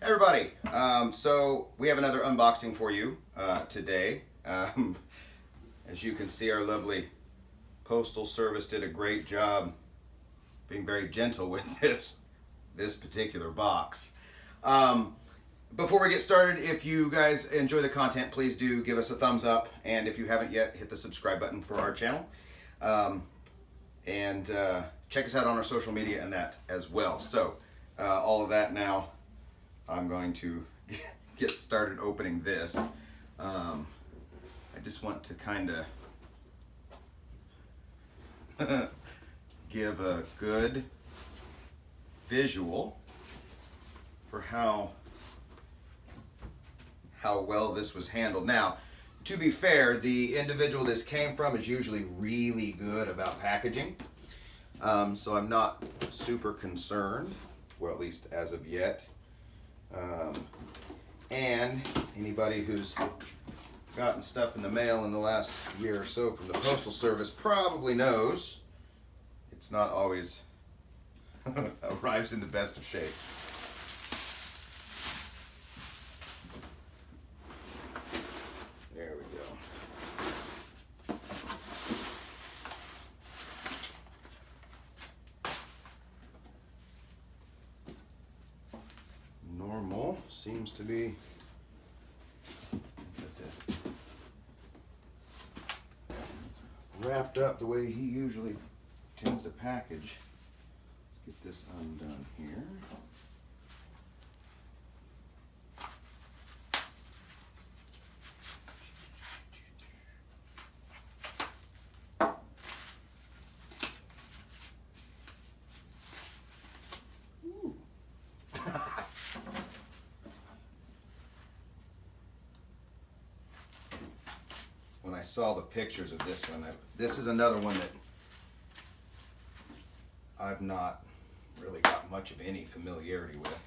Hey everybody, so we have another unboxing for you today. As you can see, our lovely postal service did a great job being very gentle with this particular box. Before we get started, if you guys enjoy the content, please do give us a thumbs up, and if you haven't yet, hit the subscribe button for our channel. And check us out on our social media and that as well. So all of that now. I'm going to get started opening this. I just want to kind of give a good visual for how well this was handled. Now, to be fair, the individual this came from is usually really good about packaging. So I'm not super concerned, well, at least as of yet. And anybody who's gotten stuff in the mail in the last year or so from the Postal Service probably knows it's not always arrives in the best of shape. There we go. Normal seems to be, that's it, wrapped up the way he usually tends to package. Let's get this undone here. When I saw the pictures of this one, this is another one that I've not really got much of any familiarity with,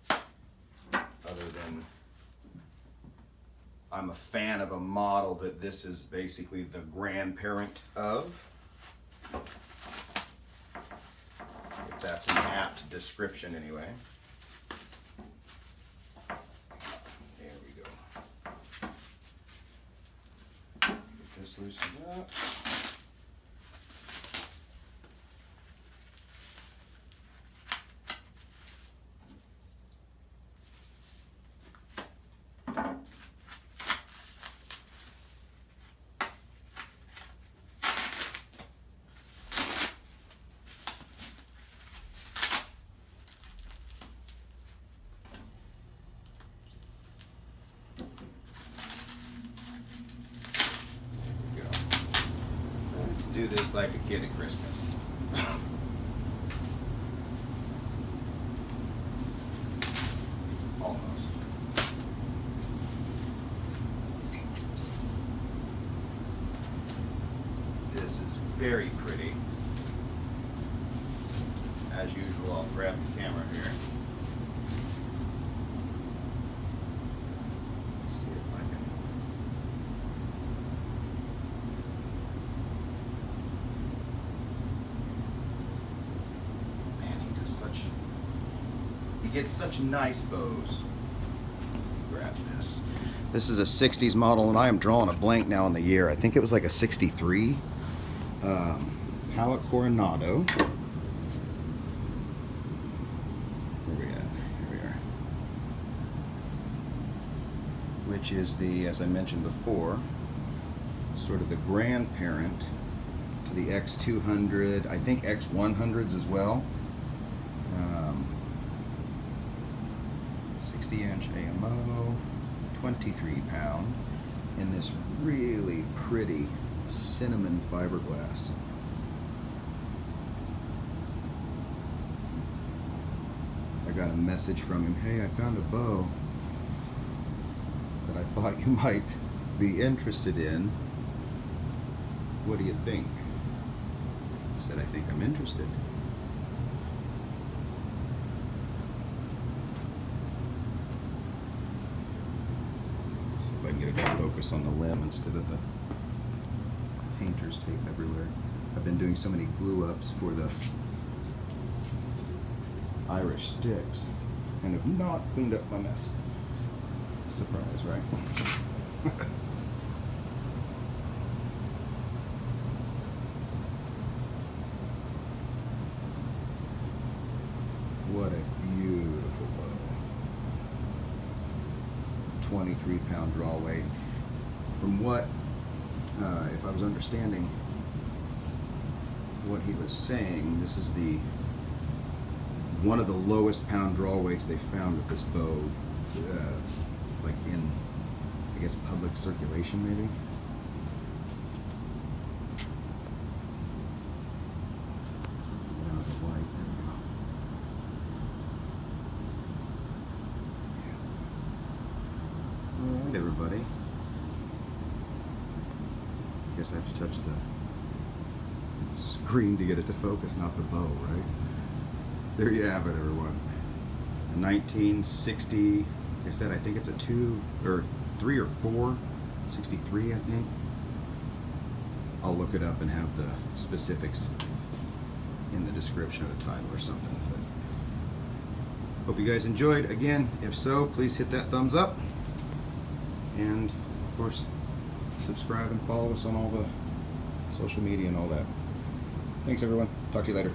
other than I'm a fan of a model that this is basically the grandparent of, if that's an apt description anyway. Just loosen it up. Do this like a kid at Christmas. Almost. This is very pretty. As usual, I'll grab the camera here. See if I can. He gets such nice bows. Grab this. This is a 60s model, and I am drawing a blank now on the year. I think it was like a 63. Howatt Coronado. Where are we at? Here we are. Which is the, as I mentioned before, sort of the grandparent to the X200, I think X100s as well. 60-inch AMO, 23 pound, in this really pretty cinnamon fiberglass. I got a message from him, hey, I found a bow that I thought you might be interested in. What do you think? I said, I think I'm interested. Get a good focus on the limb instead of the painter's tape everywhere. I've been doing so many glue ups for the Irish sticks. and have not cleaned up my mess. Surprise, right? What a beautiful bow. 23-pound draw weight. From what, if I was understanding what he was saying, this is one of the lowest pound draw weights they found with this bow, like in, I guess, public circulation maybe. Get out of the light. There we go. All right, everybody. I guess I have to touch the screen to get it to focus, not the bow, right? There you have it, everyone. A 1960, like I said, I think it's a 2 or 3 or 4, 63, I think. I'll look it up and have the specifics in the description of the title or something. But hope you guys enjoyed. Again, if so, please hit that thumbs up. And, of course, subscribe and follow us on all the social media and all that. Thanks, everyone. Talk to you later.